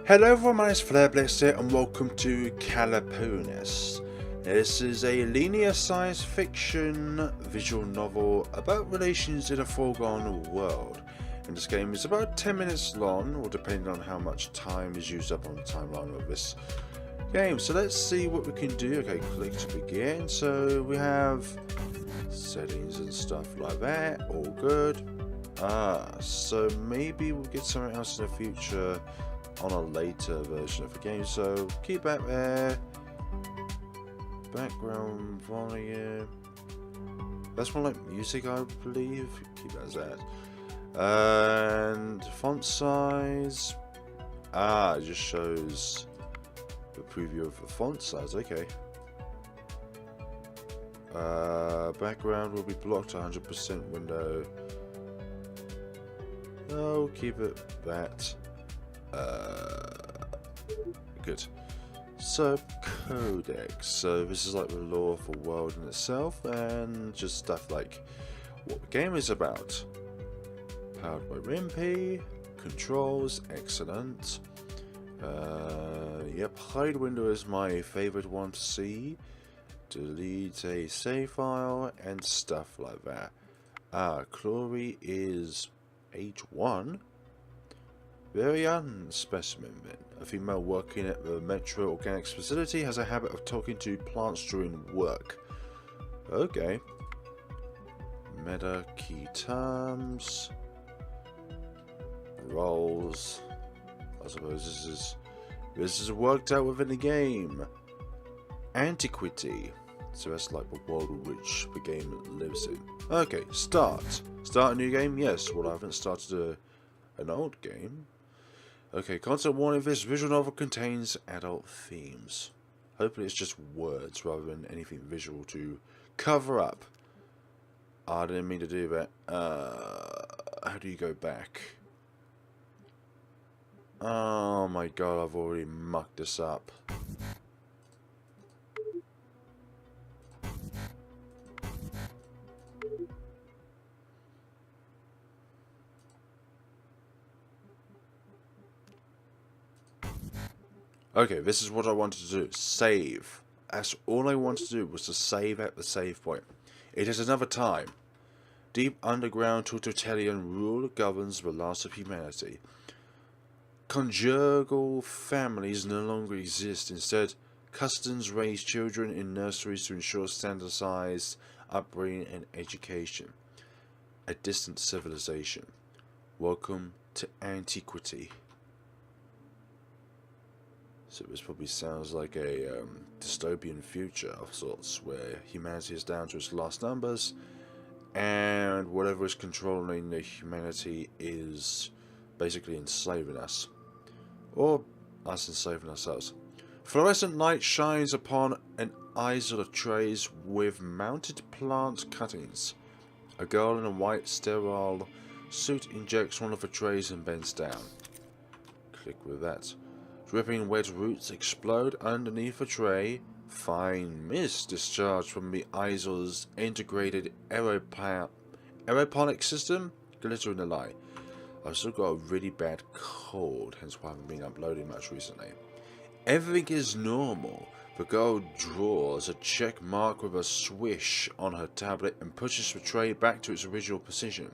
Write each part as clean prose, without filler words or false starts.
Hello everyone, my name is FlareBlitzed here and welcome to Calaponis. This is a linear science fiction visual novel about relations in a foregone world. And this game is about 10 minutes long, or depending on how much time is used up on the timeline of this game. So let's see what we can do. Okay, click to begin. So we have settings and stuff like that, all good. So maybe we'll get something else in the future on a later version of the game, so keep that there. Background volume, that's more like music, I believe. Keep that as that. And font size, it just shows the preview of the font size. Okay. Background will be blocked 100% window. Oh, keep it that. Good. So, codex. So this is like the lore of the world in itself, and just stuff like what the game is about. Powered by Rimpy. Controls, excellent. Yep, hide window is my favorite one to see. Delete a save file and stuff like that. Chlori is age 1. Very young specimen. A female working at the Metro Organics facility has a habit of talking to plants during work. Okay. Meta key terms. Roles. I suppose this is worked out within the game. Antiquity. So that's like the world in which the game lives in. Okay, start. Start a new game? Yes. Well, I haven't started an old game. Okay, content warning, this visual novel contains adult themes. Hopefully it's just words rather than anything visual to cover up. I didn't mean to do that. How do you go back? Oh my god, I've already mucked this up. Okay, this is what I wanted to do. Save. That's all I wanted to do, was to save at the save point. It is another time. Deep underground totalitarian rule governs the last of humanity. Conjugal families no longer exist. Instead, customs raise children in nurseries to ensure standardized upbringing and education. A distant civilization. Welcome to antiquity. So this probably sounds like a dystopian future of sorts, where humanity is down to its last numbers, and whatever is controlling the humanity is basically enslaving us. Or us enslaving ourselves. Fluorescent light shines upon an easel of trays with mounted plant cuttings. A girl in a white sterile suit injects one of the trays and bends down. Click with that. Dripping wet roots explode underneath a tray. Fine mist discharged from the easel's integrated aeroponic system glitter in the light. I've still got a really bad cold, hence why I haven't been uploading much recently. Everything is normal. The girl draws a check mark with a swish on her tablet and pushes the tray back to its original position.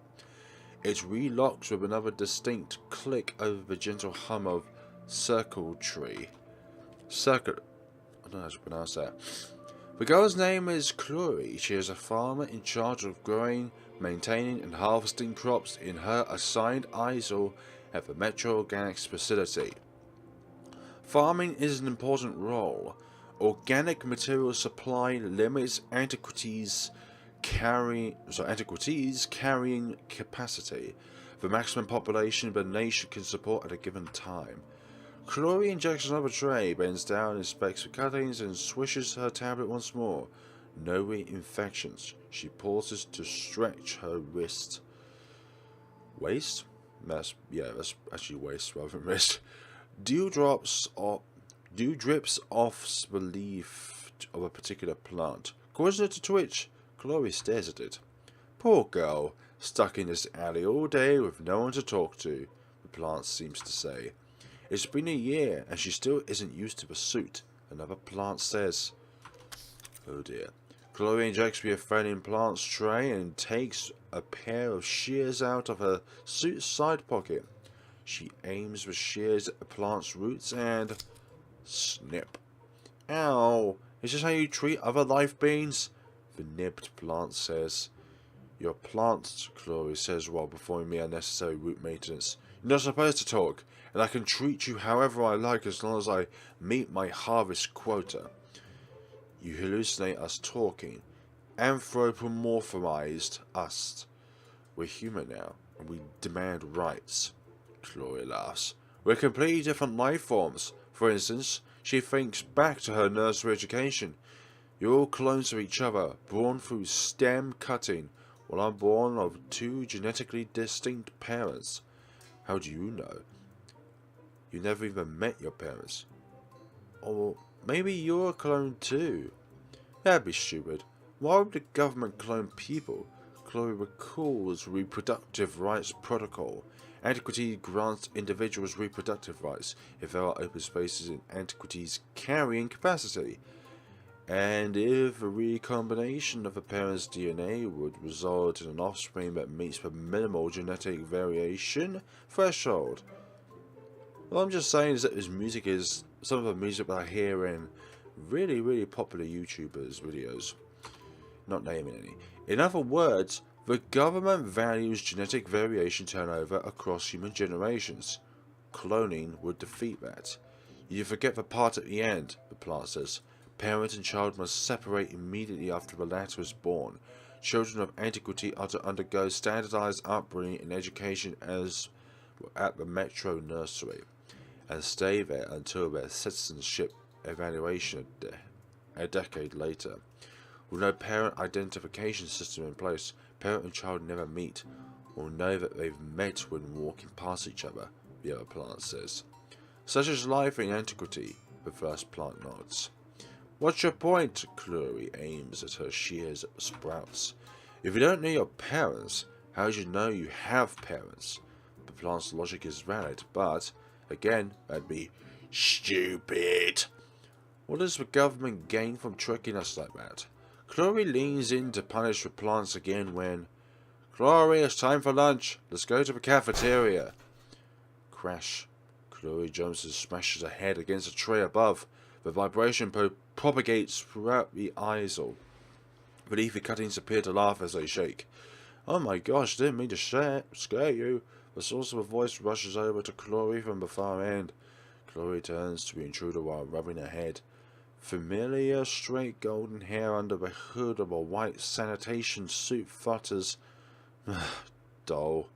It relocks with another distinct click over the gentle hum of circuitry. I don't know how to pronounce that. The girl's name is Chlori. She is a farmer in charge of growing, maintaining and harvesting crops in her assigned easel at the Metro Organics facility. Farming is an important role. Organic material supply limits antiquities carrying capacity, the maximum population the nation can support at a given time. Chlori injects another tray, bends down, inspects the cuttings, and swishes her tablet once more. No infections. She pauses to stretch her wrist. Waist? That's actually waist rather than wrist. Dew drips off the leaf of a particular plant. Causing her to twitch, Chlori stares at it. Poor girl, stuck in this alley all day with no one to talk to, the plant seems to say. It's been a year, and she still isn't used to a suit, another plant says. Oh dear. Chlori injects the offending plant's tray and takes a pair of shears out of her suit's side pocket. She aims the shears at the plant's roots and... snip. Ow! Is this how you treat other life beings? The nibbed plant says. You're plants, Chlori says while performing me unnecessary root maintenance. You're not supposed to talk, and I can treat you however I like as long as I meet my harvest quota. You hallucinate us talking. Anthropomorphized us. We're human now, and we demand rights. Chlori laughs. We're completely different life forms. For instance, she thinks back to her nursery education. You're all clones of each other, born through stem cutting, while I'm born of two genetically distinct parents. How do you know? You never even met your parents. Or maybe you're a clone too. That'd be stupid. Why would the government clone people? Chlori recalls Reproductive Rights Protocol. Antiquity grants individuals reproductive rights if there are open spaces in Antiquity's carrying capacity, and if a recombination of a parent's DNA would result in an offspring that meets the minimal genetic variation threshold. What I'm just saying is that this music is some of the music that I hear in really popular YouTubers' videos. Not naming any. In other words, the government values genetic variation turnover across human generations. Cloning would defeat that. You forget the part at the end, the plant says. Parent and child must separate immediately after the latter is born. Children of Antiquity are to undergo standardized upbringing and education as at the Metro Nursery, and stay there until their citizenship evaluation a decade later. With no parent identification system in place, parent and child never meet, or know that they've met when walking past each other, the other plant says. Such is life in Antiquity, the first plant nods. What's your point? Chlori aims at her shears at the sprouts. If you don't know your parents, how do you know you have parents? The plant's logic is valid, but, again, that'd be stupid. What does the government gain from tricking us like that? Chlori leans in to punish the plants again when... Chlori, it's time for lunch. Let's go to the cafeteria. Crash. Chlori jumps and smashes her head against a tray above. The vibration propagates throughout the aisle. The leafy cuttings appear to laugh as they shake. Oh my gosh, didn't mean to scare you. The source of a voice rushes over to Chlori from the far end. Chlori turns to the intruder while rubbing her head. Familiar straight golden hair under the hood of a white sanitation suit flutters. Dull,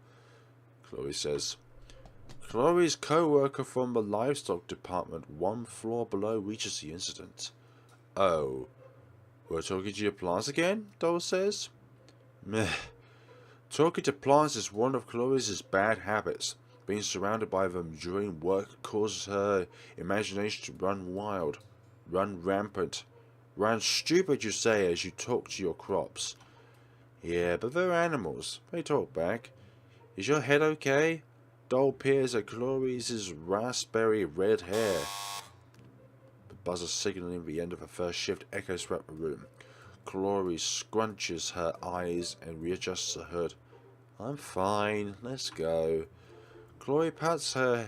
Chlori says. Chlori's co-worker from the livestock department 1 floor below reaches the incident. Oh, we're talking to your plants again? Dole says. Meh. Talking to plants is one of Chlori's bad habits. Being surrounded by them during work causes her imagination to run wild, run rampant, run stupid, you say, as you talk to your crops. Yeah, but they're animals. They talk back. Is your head okay? Dole peers at Chlori's raspberry red hair. The buzzer signaling the end of her first shift echoes throughout the room. Chlori scrunches her eyes and readjusts her hood. I'm fine, let's go. Chlori pats her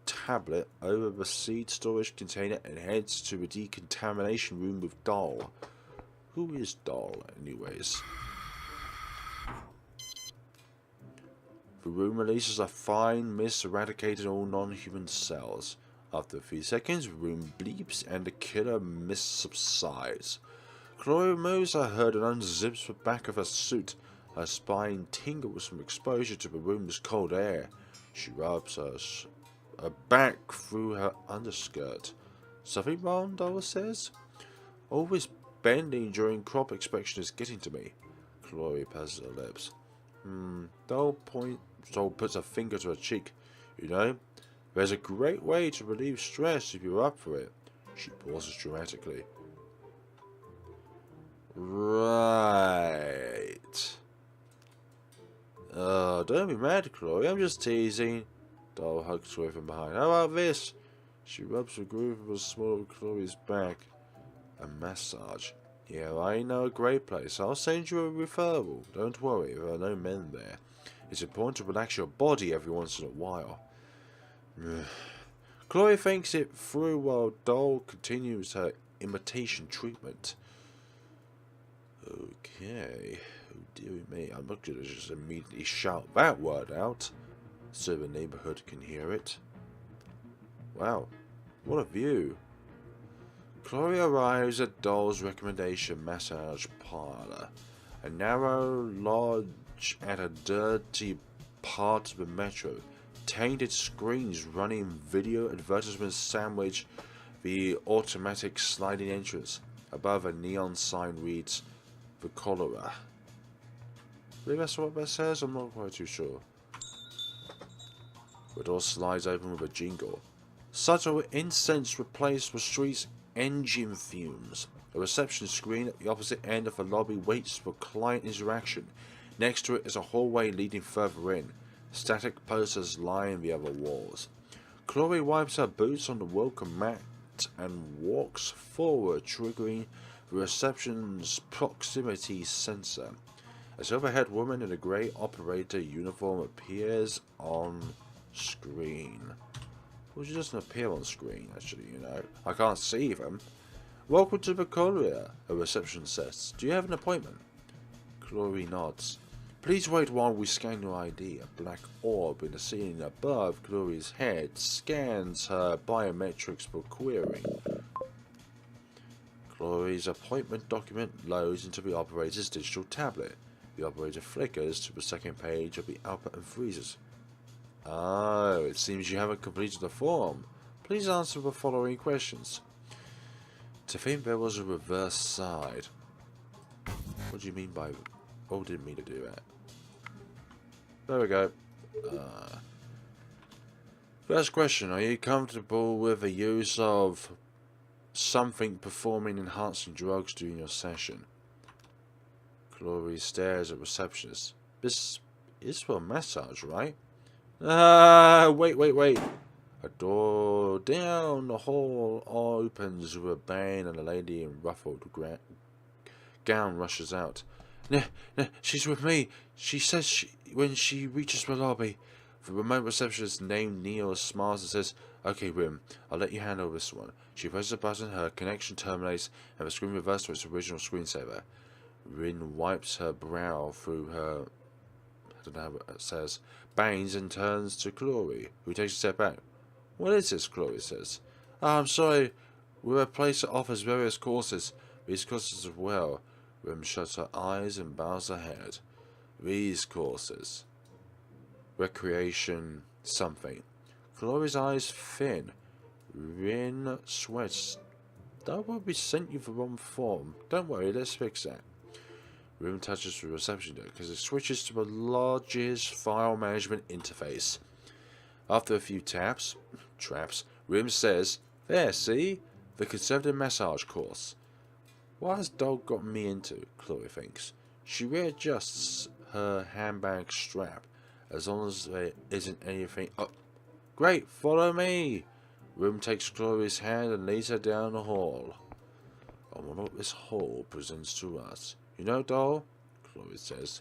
tablet over the seed storage container and heads to the decontamination room with Dole. Who is Dole, anyways? The room releases a fine mist eradicating all non-human cells. After a few seconds, the room bleeps and the killer mist subsides. Chlori removes her hood and unzips the back of her suit. Her spine tingles from exposure to the room's cold air. She rubs her back through her underskirt. Something wrong, Dole says? Always bending during crop inspection is getting to me. Chlori passes her lips. Dole puts a finger to her cheek. You know, there's a great way to relieve stress if you're up for it. She pauses dramatically. Right. Don't be mad, Chlori. I'm just teasing. Doll hugs Chlori from behind. How about this? She rubs the groove of a small of Chlori's back. A massage. Yeah, I know a great place. I'll send you a referral. Don't worry, there are no men there. It's important to relax your body every once in a while. Chlori thinks it through while Doll continues her imitation treatment. Okay. Oh dear me, I'm not going to just immediately shout that word out so the neighborhood can hear it. Wow, what a view. Chlori arrives at Doll's recommendation massage parlor, a narrow lodge at a dirty part of the metro. Tainted screens running video advertisements sandwich the automatic sliding entrance. Above a neon sign reads, "The Cholera." I believe that's what that says, I'm not quite too sure. The door slides open with a jingle. Subtle incense replaced the street's engine fumes. A reception screen at the opposite end of the lobby waits for client interaction. Next to it is a hallway leading further in. Static posters line the other walls. Chlori wipes her boots on the welcome mat and walks forward, triggering the reception's proximity sensor. A silver-haired woman in a grey operator uniform appears on screen. Well, she doesn't appear on screen, actually, you know. I can't see them. Welcome to the courier, a reception says. Do you have an appointment? Chlori nods. Please wait while we scan your ID. A black orb in the ceiling above Chlori's head scans her biometrics for querying. Chlori's appointment document loads into the operator's digital tablet. The operator flickers to the second page of the output and freezes. Oh, it seems you haven't completed the form. Please answer the following questions. To think there was a reverse side. What do you mean by... Oh, didn't mean to do that. There we go. First question. Are you comfortable with the use of something performing enhancing drugs during your session? Chlori stares at receptionist. This is for a massage, right? Wait. A door down the hall opens with a bang and a lady in ruffled gown rushes out. No, she's with me. She says when she reaches the lobby. The remote receptionist named Neil smiles and says, "Okay, Rim, I'll let you handle this one." She presses a button, her connection terminates, and the screen reverts to its original screensaver. Rin wipes her brow through her... I don't know what it says. Bangs and turns to Chlori, who takes a step back. "What is this?" Chlori says. "Oh, I'm sorry. We're a place that offers various courses. These courses as well." Rim shuts her eyes and bows her head. These courses. Recreation something. Chlori's eyes thin. Rin sweats. That will be sent you the wrong form. Don't worry, let's fix that. Rim touches the reception desk as it switches to the lodge's file management interface. After a few traps, Rim says, "There, see? The conservative massage course." What has Dog got me into? Chlori thinks. She readjusts her handbag strap. As long as there isn't anything... Oh, great, follow me! Rim takes Chlori's hand and leads her down the hall. I wonder what this hall presents to us. You know, Doll? Chlori says.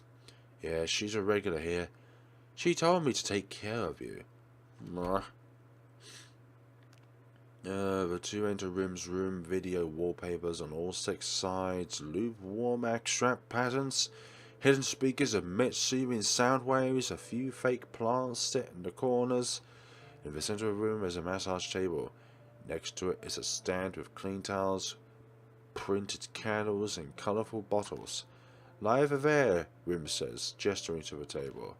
Yeah, she's a regular here. She told me to take care of you. The two enter Rim's room, video wallpapers on all 6 sides, lukewarm extract patterns, hidden speakers emit soothing sound waves, a few fake plants sit in the corners. In the center of the room is a massage table. Next to it is a stand with clean towels, printed candles, and colourful bottles. Lie over there, Rim says, gesturing to the table.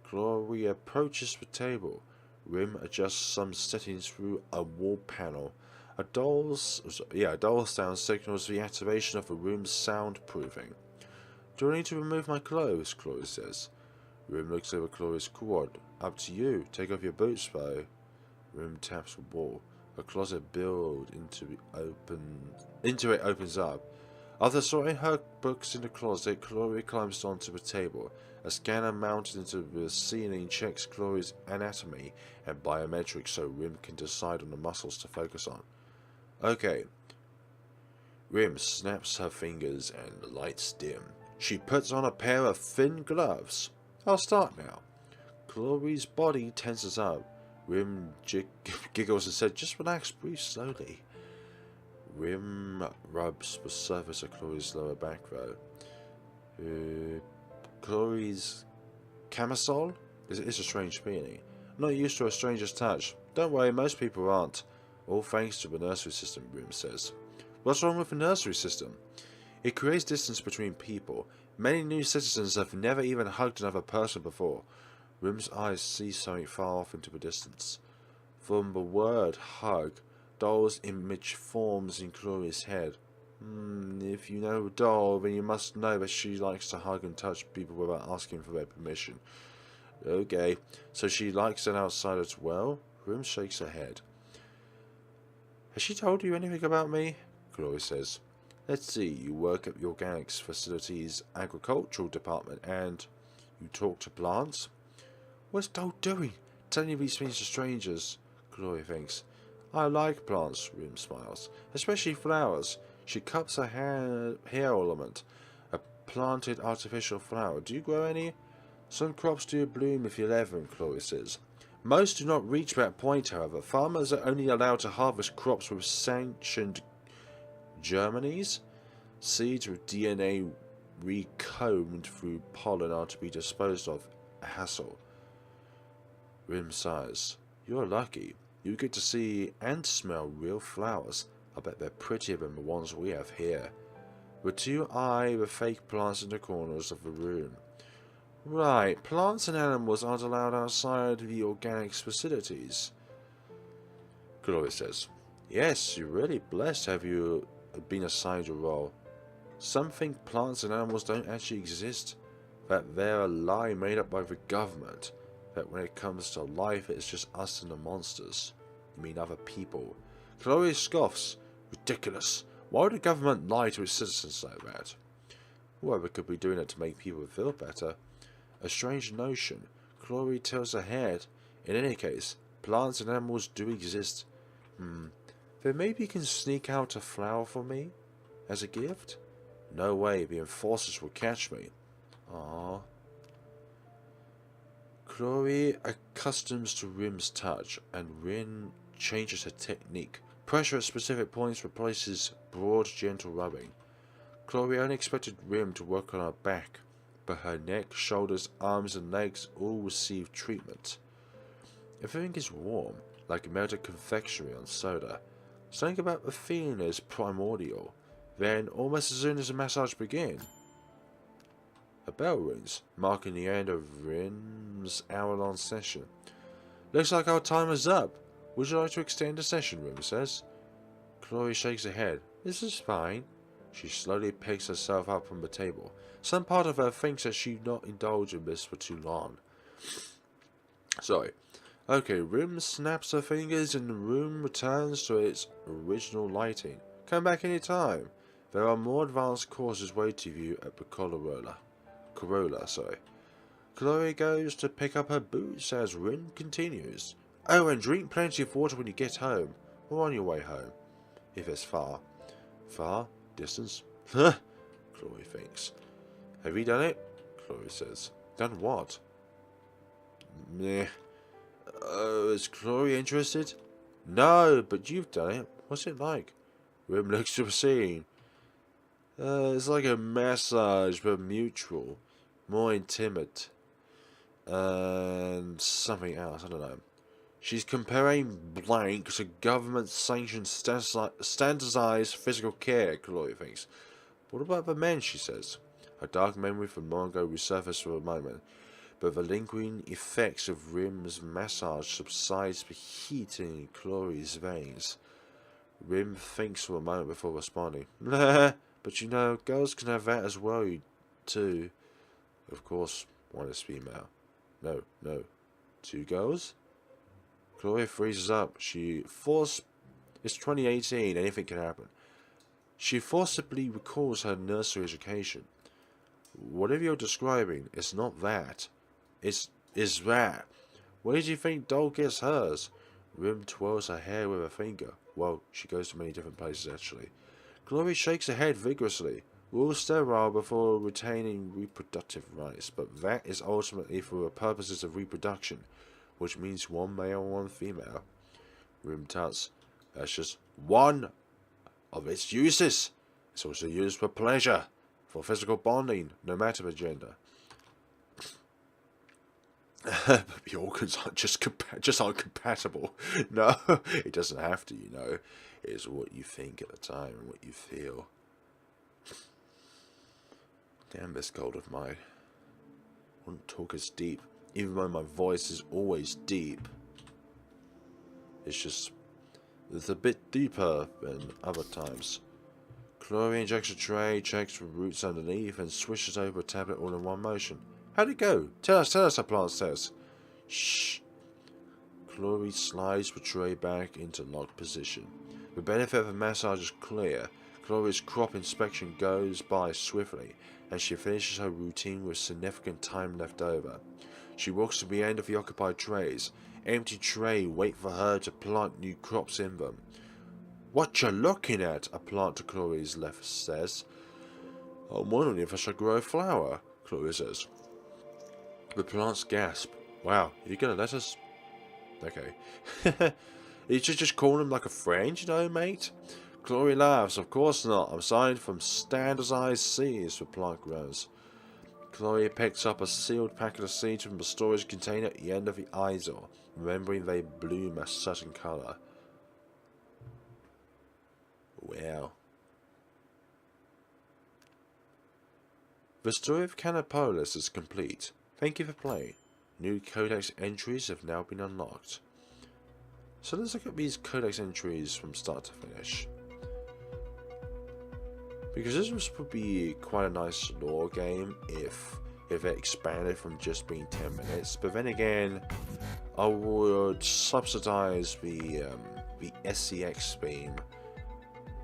Chlori approaches the table. Rim adjusts some settings through a wall panel. A doll sound signals the activation of the room's soundproofing. Do I need to remove my clothes? Chlori says. Rim looks over Chlori's quad. Up to you. Take off your boots, though. Rim taps the wall. A closet built into it opens up. After sorting her books in the closet, Chlori climbs onto the table. A scanner mounted into the ceiling checks Chlori's anatomy and biometrics so Rim can decide on the muscles to focus on. Okay. Rim snaps her fingers and the lights dim. She puts on a pair of thin gloves. I'll start now. Chlori's body tenses up. Rim giggles and said, just relax, breathe slowly. Rim rubs the surface of Chlori's lower back though. Chlori's camisole? It's a strange feeling. Not used to a stranger's touch. Don't worry, most people aren't. All thanks to the nursery system, Rim says. What's wrong with the nursery system? It creates distance between people. Many new citizens have never even hugged another person before. Rim's eyes see something far off into the distance. From the word hug, Doll's image forms in Chlori's head. If you know Doll, then you must know that she likes to hug and touch people without asking for their permission. Okay, so she likes an outsider as well? Rim shakes her head. Has she told you anything about me? Chlori says. Let's see, you work at the Organics Facilities Agricultural Department and you talk to plants? What's Doll doing? Telling you these things to strangers? Chlori thinks. I like plants, Rim smiles. Especially flowers. She cups her hair ornament. A planted artificial flower. Do you grow any? Some crops do bloom if you let them, Chlori says. Most do not reach that point, however. Farmers are only allowed to harvest crops with sanctioned germanies. Seeds with DNA recombed through pollen are to be disposed of. A hassle. Rim sighs. You're lucky. You get to see and smell real flowers. I bet they're prettier than the ones we have here. The two eye the fake plants in the corners of the room. Right, plants and animals aren't allowed outside the organics facilities. Chlori says. Yes, you're really blessed to have you been assigned your role. Some think plants and animals don't actually exist. That they're a lie made up by the government. That when it comes to life, it's just us and the monsters. You mean other people. Chlori scoffs. Ridiculous. Why would the government lie to its citizens like that? Whoever could be doing it to make people feel better. A strange notion. Chlori tilts her head. In any case, plants and animals do exist. Then maybe you can sneak out a flower for me? As a gift? No way, the enforcers will catch me. Aww. Chlori accustoms to Rim's touch, and Rim changes her technique. Pressure at specific points replaces broad, gentle rubbing. Chlori only expected Rim to work on her back, but her neck, shoulders, arms and legs all receive treatment. Everything is warm, like melted confectionery on soda. Something about the feeling is primordial. Then, almost as soon as the massage begins, a bell rings, marking the end of Rim's hour-long session. Looks like our time is up. Would you like to extend the session, Rim says. Chlori shakes her head. This is fine. She slowly picks herself up from the table. Some part of her thinks that she'd not indulge in this for too long. Sorry. Okay, Rim snaps her fingers and the room returns to its original lighting. Come back any time. There are more advanced courses waiting for you at the Corolla. Chlori goes to pick up her boots as Rim continues. Oh, and drink plenty of water when you get home, or on your way home, if it's far. Far? Distance? Huh, Chlori thinks. Have you done it? Chlori says. Done what? Meh. Is Chlori interested? No, but you've done it. What's it like? Rim looks to the scene. It's like a massage, but mutual. More intimate. And something else, I don't know. She's comparing blank to government-sanctioned standardized physical care, Chlori thinks. What about the men, she says. Her dark memory from long ago resurfaced for a moment, but the lingering effects of Rim's massage subsides the heat in Chlori's veins. Rim thinks for a moment before responding. Nah, but you know, girls can have that as well, too. Of course, one is female. No. 2 girls? Chlori freezes up. It's 2018, anything can happen. She forcibly recalls her nursery education. Whatever you're describing, it's not that. Is that. Where did you think Doll gets hers? Rim twirls her hair with a finger. Well, she goes to many different places actually. Chlori shakes her head vigorously. We're all sterile before retaining reproductive rights, but that is ultimately for the purposes of reproduction, which means one male and one female. Rim tuts. That's just one of its uses. It's also used for pleasure, for physical bonding, no matter the gender. But the organs aren't just aren't compatible. No, it doesn't have to, you know. It's what you think at the time and what you feel. Damn, this cold of mine. I wouldn't talk as deep, even though my voice is always deep. It's a bit deeper than other times. Chlori injects a tray, checks for roots underneath, and swishes over a tablet all in one motion. How'd it go? Tell us, a plant says. Shh. Chlori slides the tray back into locked position. The benefit of the massage is clear. Chlori's crop inspection goes by swiftly, and she finishes her routine with significant time left over. She walks to the end of the occupied trays. Empty tray wait for her to plant new crops in them. What you looking at? A plant to Chlori's left says. I'm wondering if I should grow a flower, Chlori says. The plants gasp. Wow, you gonna let us? Okay. You should just call him like a friend, you know, mate? Chlori laughs. Of course not. I'm signed from standardized seeds, the plant grows. Chlori picks up a sealed packet of seeds from the storage container at the end of the eyesore, remembering they bloom a certain colour. Wow. The story of Calaponis is complete. Thank you for playing. New codex entries have now been unlocked. So let's look at these codex entries from start to finish. Because this would be quite a nice lore game if it expanded from just being 10 minutes. But then again, I would subsidize the SCX theme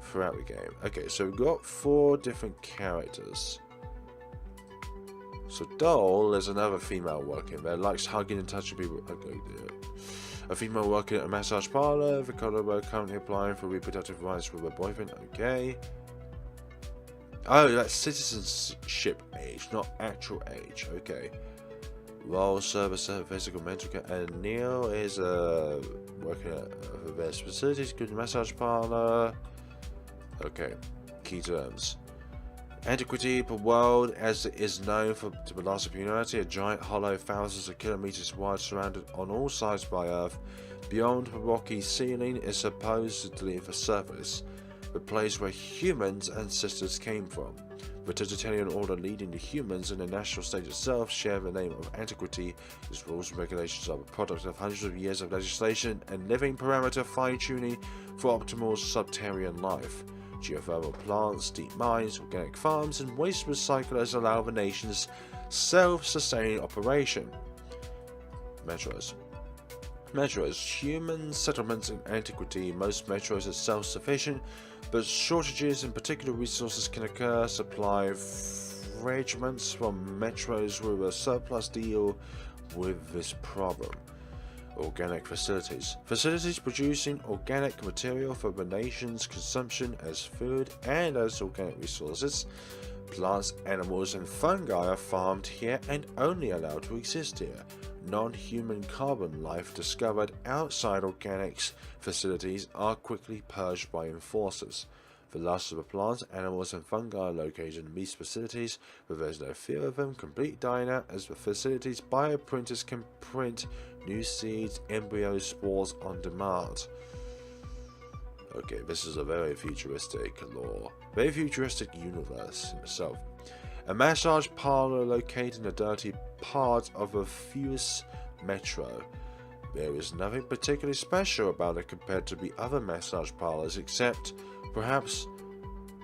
throughout the game. Okay, so we've got 4 different characters. So Doll is another female working there, likes hugging and touching people. Okay, a female working at a massage parlor. The Colorado currently applying for reproductive rights with her boyfriend. Okay. Oh, that's citizenship age, not actual age. Okay. Role, service, physical, mental care. And Neil is working at various facilities, good massage parlor. Okay. Key terms. Antiquity, the world as it is known to the last of humanity, a giant hollow thousands of kilometers wide surrounded on all sides by Earth. Beyond the rocky ceiling is supposedly the surface, the place where humans' ancestors came from. The totalitarian order leading the humans and the national state itself share the name of Antiquity. Its rules and regulations are the product of hundreds of years of legislation and living parameter fine-tuning for optimal subterranean life. Geothermal plants, deep mines, organic farms, and waste recyclers allow the nation's self-sustaining operation. Metros. Human settlements in Antiquity. Most metros are self-sufficient, but shortages in particular resources can occur. Supply fragments from metros with a surplus deal with this problem. Organic facilities. Facilities producing organic material for the nation's consumption as food and as organic resources. Plants, animals, and fungi are farmed here and only allowed to exist here. Non-human carbon life discovered outside organics facilities are quickly purged by enforcers. The last of the plants, animals, and fungi are located in these facilities, but there is no fear of them completely dying out as the facilities' bioprinters can print new seeds, embryos, spores on demand. Okay, this is a very futuristic lore. Very futuristic universe in itself. A massage parlor located in a dirty part of a fewest metro. There is nothing particularly special about it compared to the other massage parlors, except perhaps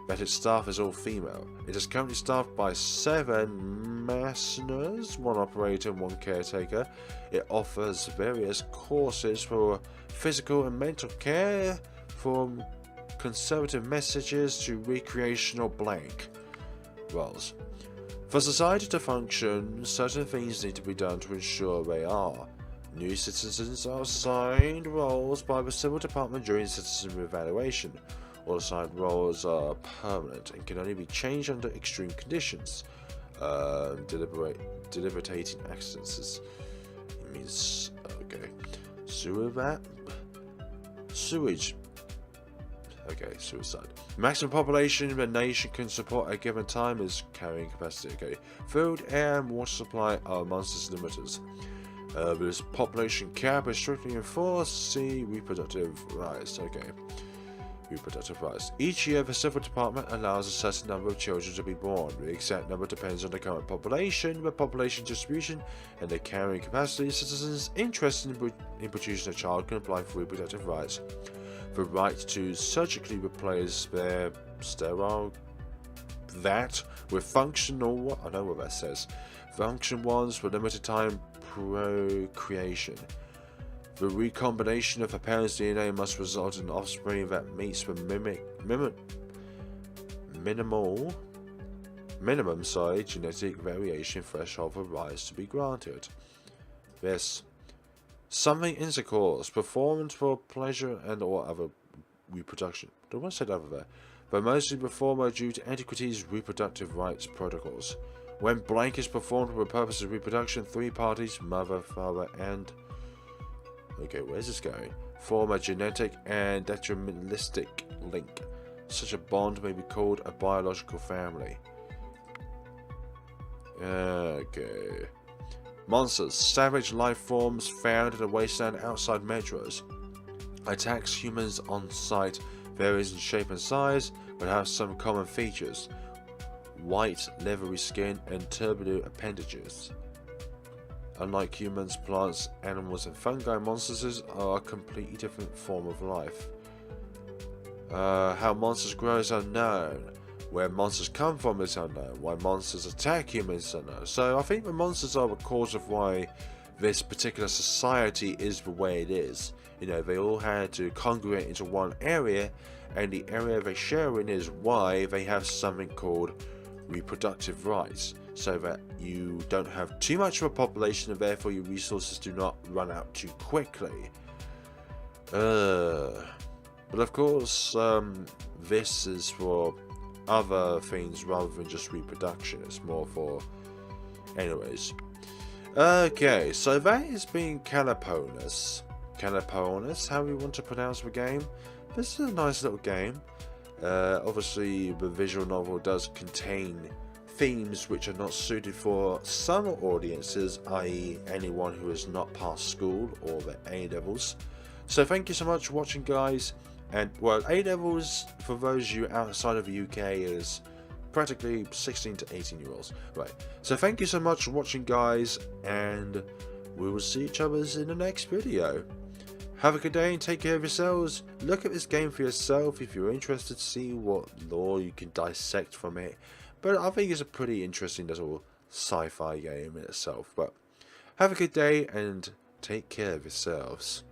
that its staff is all female. It is currently staffed by 7 masseurs, 1 operator and 1 caretaker. It offers various courses for physical and mental care from conservative messages to recreational blank roles. For society to function, certain things need to be done to ensure they are. New citizens are assigned roles by the Civil Department during citizen evaluation. All assigned roles are permanent and can only be changed under extreme conditions. Deliberating accidents means okay. Sewage. Okay, suicide. Maximum population the nation can support at a given time is carrying capacity. Okay, food, air, and water supply are amongst its limiters. This population cap is strictly enforced. See reproductive rights. Okay. Reproductive rights. Each year, the Civil Department allows a certain number of children to be born. The exact number depends on the current population, the population distribution, and the carrying capacity. Citizens interested in producing a child can apply for reproductive rights. The right to surgically replace their sterile with functional. I know what that says. Function ones for limited time procreation. The recombination of a parent's DNA must result in offspring that meets the minimum genetic variation threshold for rights to be granted. This something intercourse performed for pleasure and or other reproduction. Don't want to say other there, but mostly performed due to antiquities reproductive rights protocols. When blank is performed for the purpose of reproduction, three parties, mother, father, and okay, where's this going? Form a genetic and deterministic link. Such a bond may be called a biological family. Okay. Monsters. Savage life forms found in a wasteland outside metros. Attacks humans on sight. Varies in shape and size, but have some common features. White, leathery skin and tubular appendages. Unlike humans, plants, animals, and fungi, monsters are a completely different form of life. How monsters grow is unknown. Where monsters come from is unknown. Why monsters attack humans is unknown. So I think the monsters are the cause of why this particular society is the way it is. You know, they all had to congregate into one area, and the area they share in is why they have something called reproductive rights, so that you don't have too much of a population and therefore your resources do not run out too quickly. But of course, this is for other things rather than just reproduction. It's more for... anyways. Okay, so that is being Calaponis. Calaponis, how we want to pronounce the game. This is a nice little game. Obviously, the visual novel does contain themes which are not suited for some audiences, i.e. anyone who has not passed school or the A-levels. So thank you so much for watching, guys. And, well, A-levels, for those of you outside of the UK, is practically 16 to 18 year olds. Right, so thank you so much for watching, guys, and we will see each other in the next video. Have a good day and take care of yourselves. Look at this game for yourself if you're interested to see what lore you can dissect from it. But I think it's a pretty interesting little sci-fi game in itself. But have a good day and take care of yourselves.